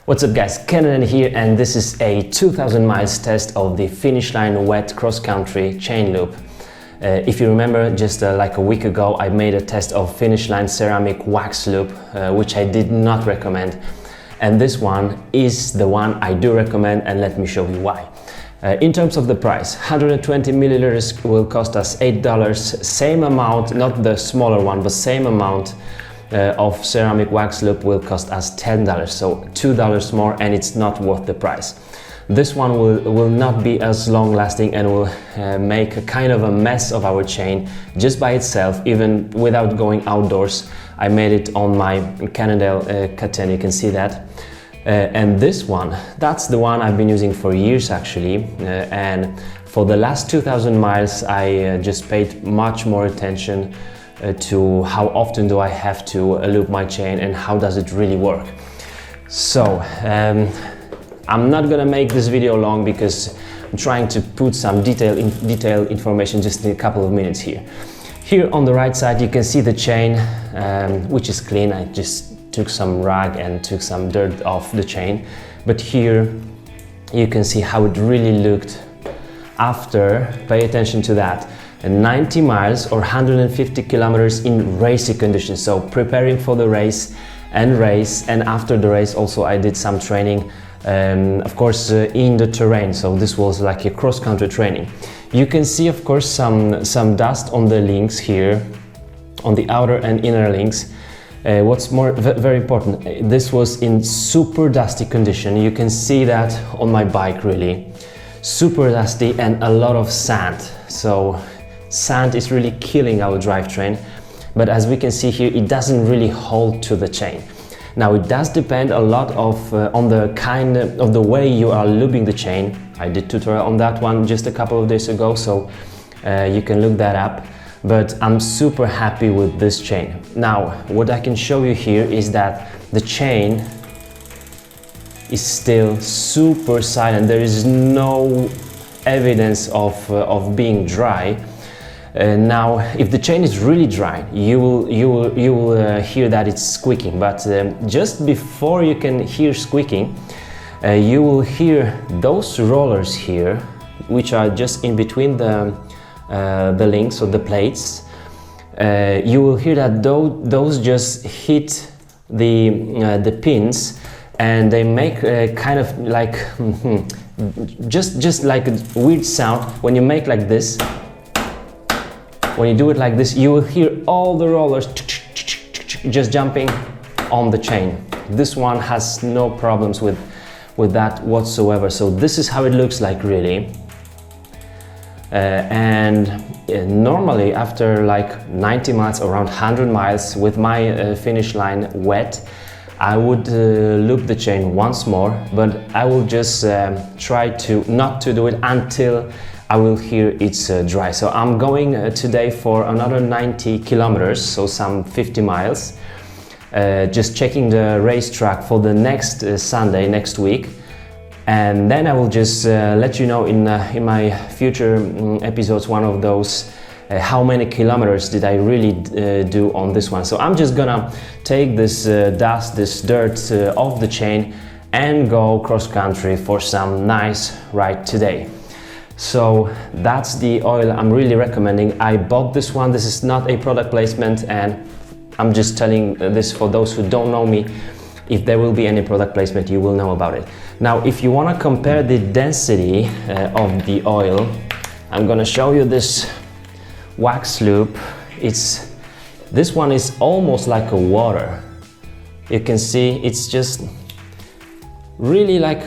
What's up guys, Kenan here, and this is a 2000 miles test of the Finish Line wet cross-country chain loop. If you remember, just like a week ago I made a test of Finish Line ceramic wax loop, which I did not recommend. And this one is the one I do recommend, and let me show you why. In terms of the price, 120 milliliters will cost us $8, same amount, not the smaller one, but same amount of ceramic wax loop will cost us $10, so $2 more, and it's not worth the price. This one will not be as long lasting and will make a kind of a mess of our chain just by itself, even without going outdoors. I made it on my Cannondale K10, you can see that. And this one, that's the one I've been using for years actually, and for the last 2000 miles I just paid much more attention to how often do I have to loop my chain and how does it really work. So I'm not gonna make this video long because I'm trying to put some detailed information just in a couple of minutes here. Here on the right side you can see the chain, which is clean. I just took some rag and took some dirt off the chain, but here you can see how it really looked after. Pay attention to that. 90 miles or 150 kilometers in racy conditions, so preparing for the race, and after the race also I did some training, of course in the terrain, so this was like a cross-country training. You can see of course some dust on the links here, on the outer and inner links. What's more very important, this was in super dusty condition. You can see that on my bike, really super dusty and a lot of sand. So sand is really killing our drivetrain, but as we can see here, it doesn't really hold to the chain. Now it does depend a lot on the kind of the way you are looping the chain. I did tutorial on that one just a couple of days ago, so you can look that up. But I'm super happy with this chain. Now what I can show you here is that the chain is still super silent. There is no evidence of being dry. Now, if the chain is really dry, you will hear that it's squeaking. But just before you can hear squeaking, you will hear those rollers here, which are just in between the links or the plates. You will hear that those just hit the pins, and they make kind of like just like a weird sound when you make like this. When you do it like this, you will hear all the rollers just jumping on the chain. This one has no problems with that whatsoever. So this is how it looks like really. Normally after like 90 miles, around 100 miles with my Finish Line wet, I would loop the chain once more, but I will just try to not to do it until I will hear it's dry. So I'm going today for another 90 kilometers, so some 50 miles, just checking the racetrack for the next Sunday next week, and then I will just let you know in my future episodes, one of those, how many kilometers did I really do on this one. So I'm just gonna take this dust, this dirt off the chain and go cross country for some nice ride today. So that's the oil I'm really recommending. I bought this one. This is not a product placement, and I'm just telling this for those who don't know me. If there will be any product placement, you will know about it. Now, if you want to compare the density of the oil, I'm gonna show you this wax loop. This one is almost like a water. You can see it's just really like,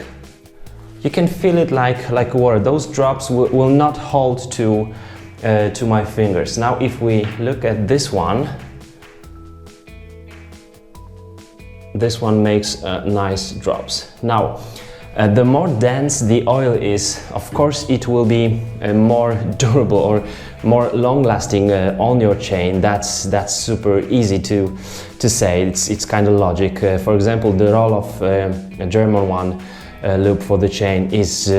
you can feel it like water. Those drops will not hold to my fingers. Now if we look at this one makes nice drops. Now the more dense the oil is, of course it will be more durable or more long-lasting on your chain. That's super easy to say. It's kind of logic. For example, the Roll-Off a German one loop for the chain is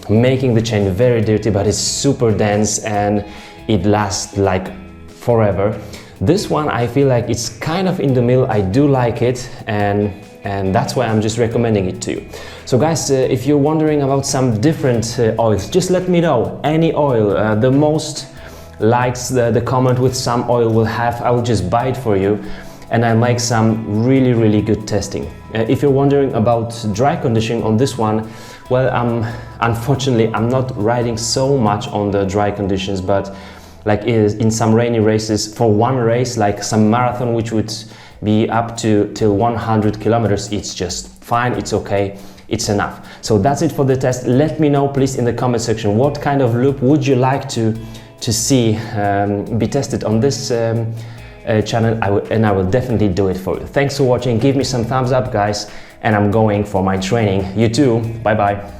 making the chain very dirty, but it's super dense and it lasts like forever. This one I feel like it's kind of in the middle. I do like it, and and that's why I'm just recommending it to you. So guys, if you're wondering about some different oils, just let me know. Any oil, the most likes the comment with some oil will have, I will just buy it for you, and I'll make some really good testing. If you're wondering about dry conditioning on this one, well, unfortunately I'm not riding so much on the dry conditions, but like in some rainy races, for one race, like some marathon which would be up to till 100 kilometers, it's just fine, it's okay, it's enough. So that's it for the test. Let me know please in the comment section what kind of lube would you like to see be tested on this channel, and I will definitely do it for you. Thanks for watching, give me some thumbs up guys, and I'm going for my training. You too, bye bye.